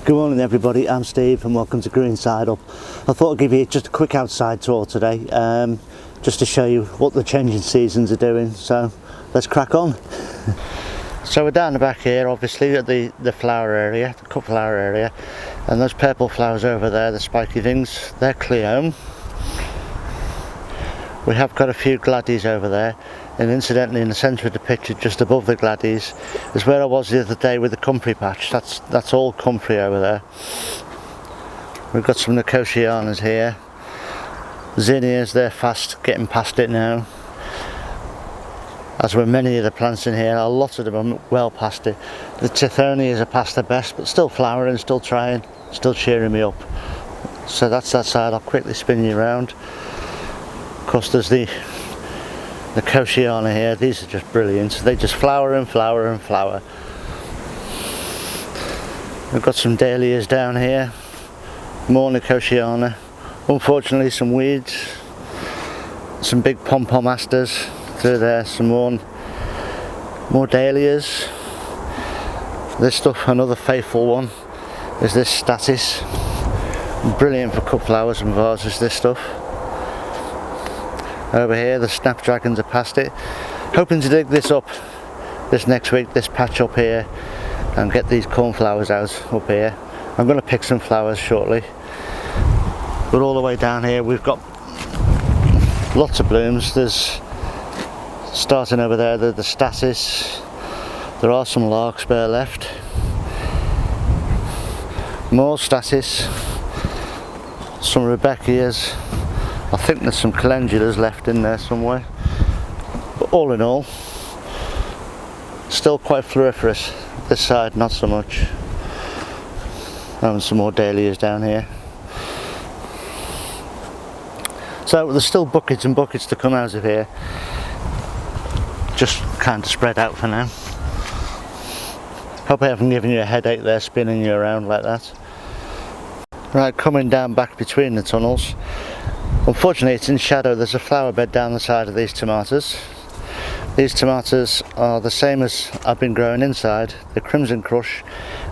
Good morning everybody, I'm Steve and welcome to Green Side Up. I thought I'd give you just a quick outside tour today, just to show you what the changing seasons are doing, so let's crack on. So we're down the back here, obviously at the flower area, the cut flower area, and those purple flowers over there, the spiky things, they're Cleome. We have got a few Gladies over there, and incidentally in the centre of the picture just above the Gladies is where I was the other day with the comfrey patch. That's all comfrey over there. We've got some Nicotianas here. Zinnias, they're fast getting past it now, as were many of the plants in here. A lot of them are well past it. The Tithonias are past their best, but still flowering, still trying, still cheering me up. So that's that side. I'll quickly spin you around. Of course there's the Nicotiana here. These are just brilliant. They just flower and flower and flower. We've got some Dahlias down here, more Nicotiana. Unfortunately some weeds, some big pom-pom asters through there, some more Dahlias. This stuff, another faithful one, is this Statice. Brilliant for cut flowers and vases, this stuff. Over here the Snapdragons are past it. Hoping to dig this up this next week, this patch up here, and get these cornflowers out up here. I'm going to pick some flowers shortly. But all the way down here we've got lots of blooms. There's, starting over there, the Statice. There are some Larkspur left. More Statice. Some Rudbeckias. I think there's some Calendulas left in there somewhere, but all in all, still quite floriferous. This side not so much. And some more Dahlias down here. So there's still buckets and buckets to come out of here, just kind of spread out for now. Hope I haven't given you a headache there spinning you around like that. Right, coming down back between the tunnels. Unfortunately it's in shadow. There's a flower bed down the side of these tomatoes. These tomatoes are the same as I've been growing inside, the Crimson Crush,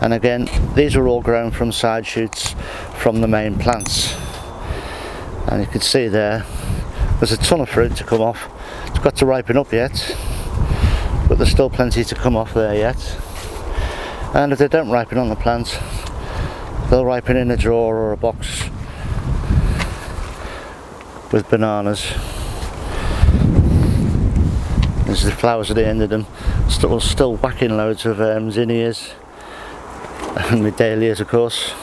and again these are all grown from side shoots from the main plants. And you can see there's a ton of fruit to come off. It's got to ripen up yet, but there's still plenty to come off there yet. And if they don't ripen on the plant, they'll ripen in a drawer or a box with bananas. There's the flowers at the end of them. Still whacking loads of Zinnias and the Dahlias, of course.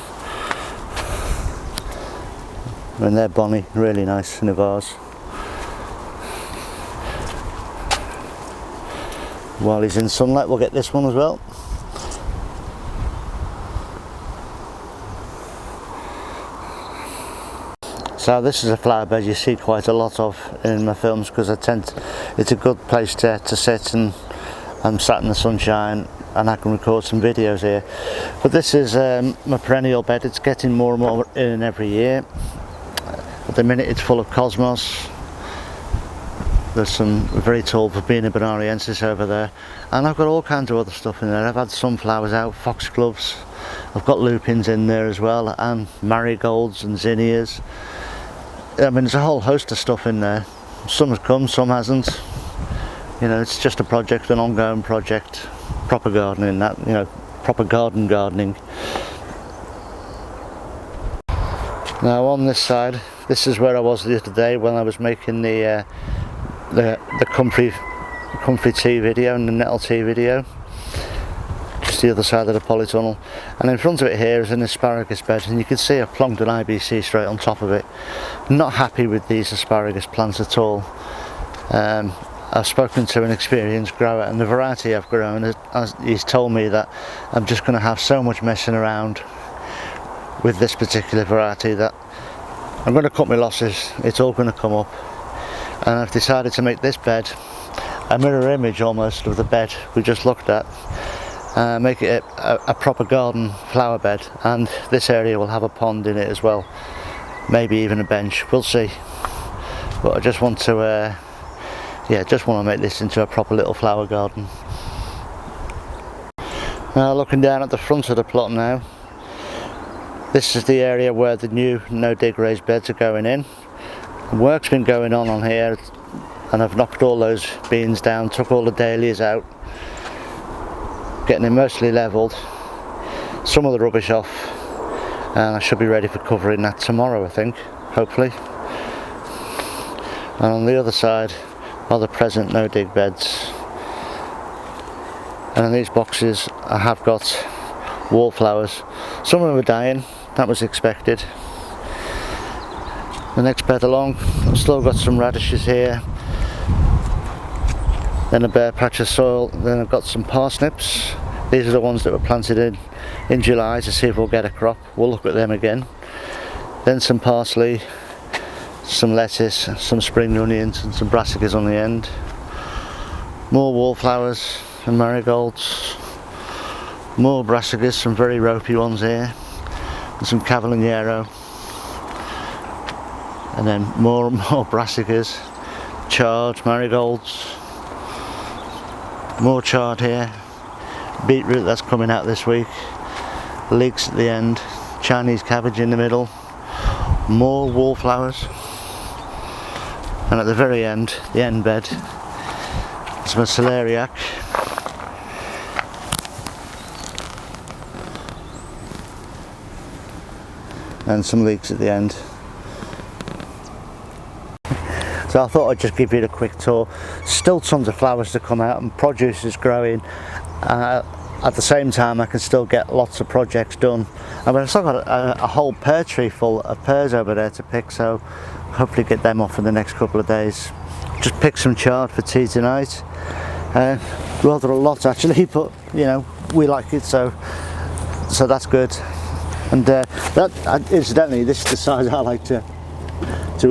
And they're bonny, really nice in a vase. While he's in sunlight, we'll get this one as well. So this is a flower bed you see quite a lot of in my films, because it's a good place to sit, and I'm sat in the sunshine and I can record some videos here. But this is my perennial bed. It's getting more and more in every year. At the minute it's full of cosmos. There's some very tall Verbena bonariensis over there, and I've got all kinds of other stuff in there. I've had sunflowers out, foxgloves, I've got lupins in there as well, and marigolds and zinnias. I mean, there's a whole host of stuff in there. Some has come, some hasn't. You know, it's just a project, an ongoing project. Proper gardening, that, you know, proper gardening. Now on this side, this is where I was the other day when I was making the comfrey tea video and the nettle tea video. Just the other side of the polytunnel, and in front of it here is an asparagus bed, and you can see I've plonked an IBC straight on top of it. Not happy with these asparagus plants at all. I've spoken to an experienced grower, and the variety I've grown, he's told me that I'm just going to have so much messing around with this particular variety that I'm going to cut my losses. It's all going to come up, and I've decided to make this bed a mirror image almost of the bed we just looked at. Make it a proper garden flower bed, and this area will have a pond in it as well, maybe even a bench, we'll see. But I just want to make this into a proper little flower garden. Now looking down at the front of the plot now, This is the area where the new no-dig raised beds are going in. Work's been going on here, and I've knocked all those beans down, took all the dahlias out, getting it mostly levelled, some of the rubbish off, and I should be ready for covering that tomorrow, I think, hopefully. And on the other side are the present no-dig beds. And in these boxes I have got wallflowers. Some of them are dying, that was expected. The next bed along, I've still got some radishes here, then a bare patch of soil, then I've got some parsnips. These are the ones that were planted in July to see if we'll get a crop. We'll look at them again. Then some parsley, some lettuce, some spring onions and some brassicas on the end. More wallflowers and marigolds. More brassicas, some very ropey ones here. And some cavalliniero. And then more brassicas, chard, marigolds. More chard here. Beetroot that's coming out this week. Leeks at the end. Chinese cabbage in the middle. More wallflowers. And at the very end, the end bed, is my celeriac. And some leeks at the end. So I thought I'd just give you a quick tour. Still tons of flowers to come out and produce is growing. At the same time I can still get lots of projects done. I've still got a whole pear tree full of pears over there to pick, so hopefully get them off in the next couple of days. Just pick some chard for tea tonight. Rather a lot actually, but you know, we like it, so that's good. And incidentally, this is the size I like to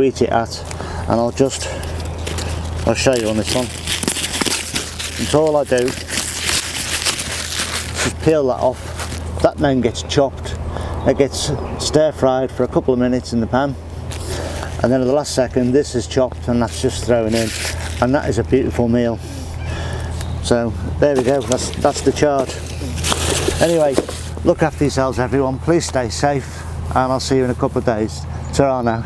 eat it at, and I'll show you on this one. And so all I do is peel that off. That then gets chopped. It gets stir fried for a couple of minutes in the pan, and then at the last second this is chopped and that's just thrown in, and that is a beautiful meal. So there we go, that's the chard. Anyway, look after yourselves everyone, please stay safe, and I'll see you in a couple of days. Ta-ra now.